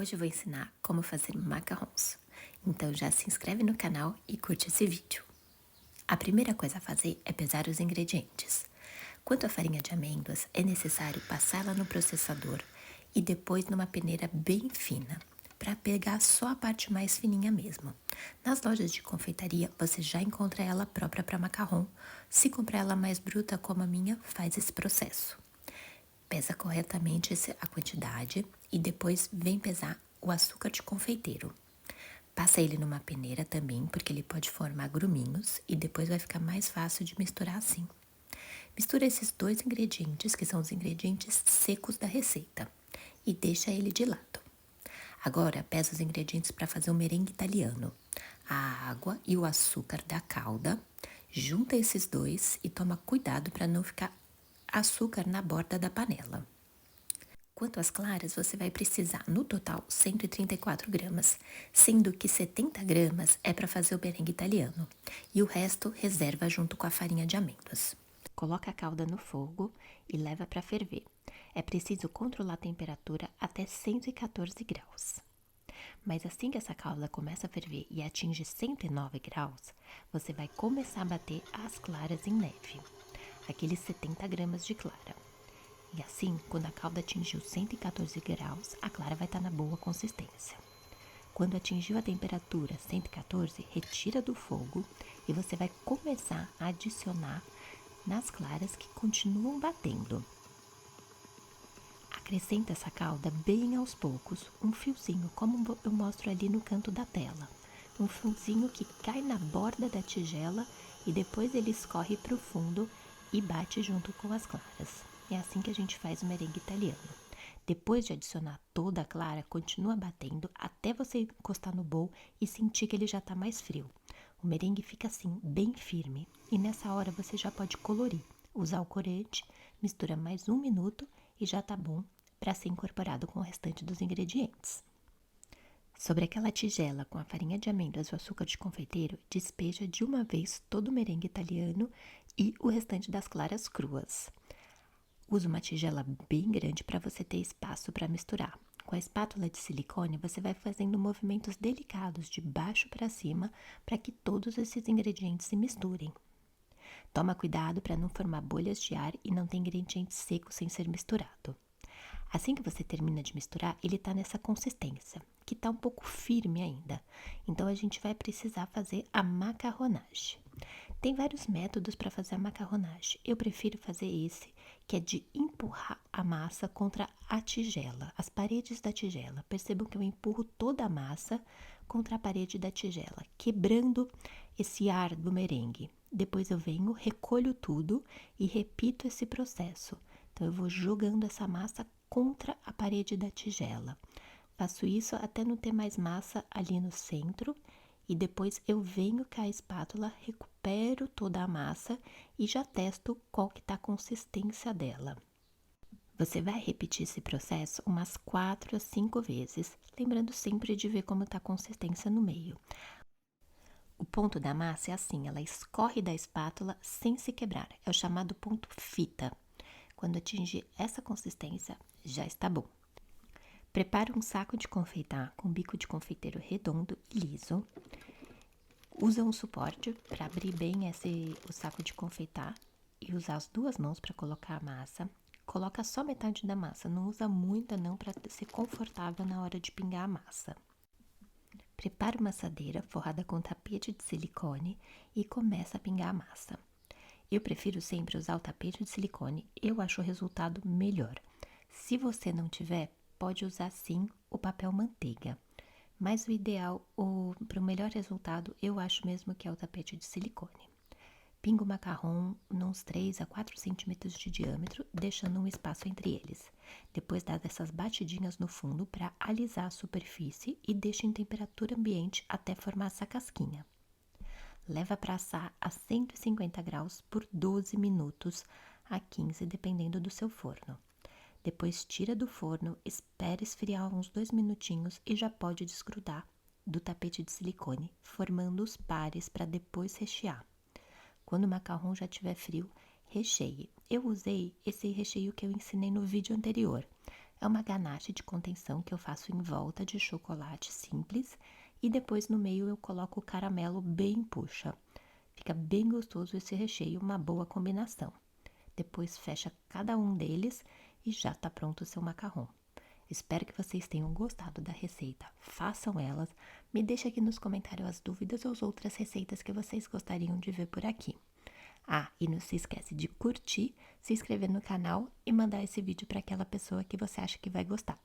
Hoje eu vou ensinar como fazer macarrons. Então já se inscreve no canal e curte esse vídeo. A primeira coisa a fazer é pesar os ingredientes. Quanto à farinha de amêndoas, é necessário passá-la no processador e depois numa peneira bem fina, para pegar só a parte mais fininha mesmo. Nas lojas de confeitaria você já encontra ela própria para macarrão. Se comprar ela mais bruta como a minha, faz esse processo. Pesa corretamente a quantidade e depois vem pesar o açúcar de confeiteiro. Passa ele numa peneira também, porque ele pode formar gruminhos e depois vai ficar mais fácil de misturar assim. Mistura esses dois ingredientes, que são os ingredientes secos da receita, e deixa ele de lado. Agora, pesa os ingredientes para fazer o merengue italiano. A água e o açúcar da calda. Junta esses dois e toma cuidado para não ficar açúcar na borda da panela. Quanto às claras, você vai precisar, no total, 134 gramas, sendo que 70 gramas é para fazer o merengue italiano e o resto reserva junto com a farinha de amêndoas. Coloca a calda no fogo e leva para ferver. É preciso controlar a temperatura até 114 graus. Mas assim que essa calda começa a ferver e atinge 109 graus, você vai começar a bater as claras em neve, aqueles 70 gramas de clara. E assim, quando a calda atingiu 114 graus, a clara vai estar na boa consistência. Quando atingiu a temperatura 114, retira do fogo e você vai começar a adicionar nas claras que continuam batendo. Acrescenta essa calda bem aos poucos, um fiozinho, como eu mostro ali no canto da tela. Um fiozinho que cai na borda da tigela e depois ele escorre para o fundo e bate junto com as claras. É assim que a gente faz o merengue italiano. Depois de adicionar toda a clara, continua batendo até você encostar no bowl e sentir que ele já está mais frio. O merengue fica assim, bem firme. E nessa hora você já pode colorir. Usar o corante, mistura mais 1 minuto e já tá bom para ser incorporado com o restante dos ingredientes. Sobre aquela tigela com a farinha de amêndoas e o açúcar de confeiteiro, despeja de uma vez todo o merengue italiano e o restante das claras cruas. Use uma tigela bem grande para você ter espaço para misturar. Com a espátula de silicone, você vai fazendo movimentos delicados de baixo para cima para que todos esses ingredientes se misturem. Toma cuidado para não formar bolhas de ar e não ter ingrediente seco sem ser misturado. Assim que você termina de misturar, ele está nessa consistência, que está um pouco firme ainda. Então, a gente vai precisar fazer a macarronagem. Tem vários métodos para fazer a macarronagem. Eu prefiro fazer esse, que é de empurrar a massa contra a tigela, as paredes da tigela. Percebam que eu empurro toda a massa contra a parede da tigela, quebrando esse ar do merengue. Depois eu venho, recolho tudo e repito esse processo. Então, eu vou jogando essa massa contra a parede da tigela. Faço isso até não ter mais massa ali no centro e depois eu venho com a espátula, recupero toda a massa e já testo qual que tá a consistência dela. Você vai repetir esse processo umas 4 a 5 vezes, lembrando sempre de ver como tá a consistência no meio. O ponto da massa é assim, ela escorre da espátula sem se quebrar, é o chamado ponto fita. Quando atingir essa consistência, já está bom. Prepare um saco de confeitar com bico de confeiteiro redondo e liso. Usa um suporte para abrir bem o saco de confeitar e usar as duas mãos para colocar a massa. Coloca só metade da massa, não usa muita não para ser confortável na hora de pingar a massa. Prepare uma assadeira forrada com tapete de silicone e começa a pingar a massa. Eu prefiro sempre usar o tapete de silicone, eu acho o resultado melhor. Se você não tiver, pode usar sim o papel manteiga. Mas o ideal, para o melhor resultado, eu acho mesmo que é o tapete de silicone. Pinga o macarrão uns 3 a 4 centímetros de diâmetro, deixando um espaço entre eles. Depois dá essas batidinhas no fundo para alisar a superfície e deixa em temperatura ambiente até formar essa casquinha. Leva para assar a 150 graus por 12 minutos a 15, dependendo do seu forno. Depois tira do forno, espera esfriar uns 2 minutinhos e já pode desgrudar do tapete de silicone, formando os pares para depois rechear. Quando o macarrão já estiver frio, recheie. Eu usei esse recheio que eu ensinei no vídeo anterior. É uma ganache de contenção que eu faço em volta de chocolate simples e depois no meio eu coloco o caramelo bem puxa. Fica bem gostoso esse recheio, uma boa combinação. Depois fecha cada um deles e já está pronto o seu macarrão. Espero que vocês tenham gostado da receita. Façam elas. Me deixe aqui nos comentários as dúvidas ou outras receitas que vocês gostariam de ver por aqui. Ah, e não se esquece de curtir, se inscrever no canal e mandar esse vídeo para aquela pessoa que você acha que vai gostar.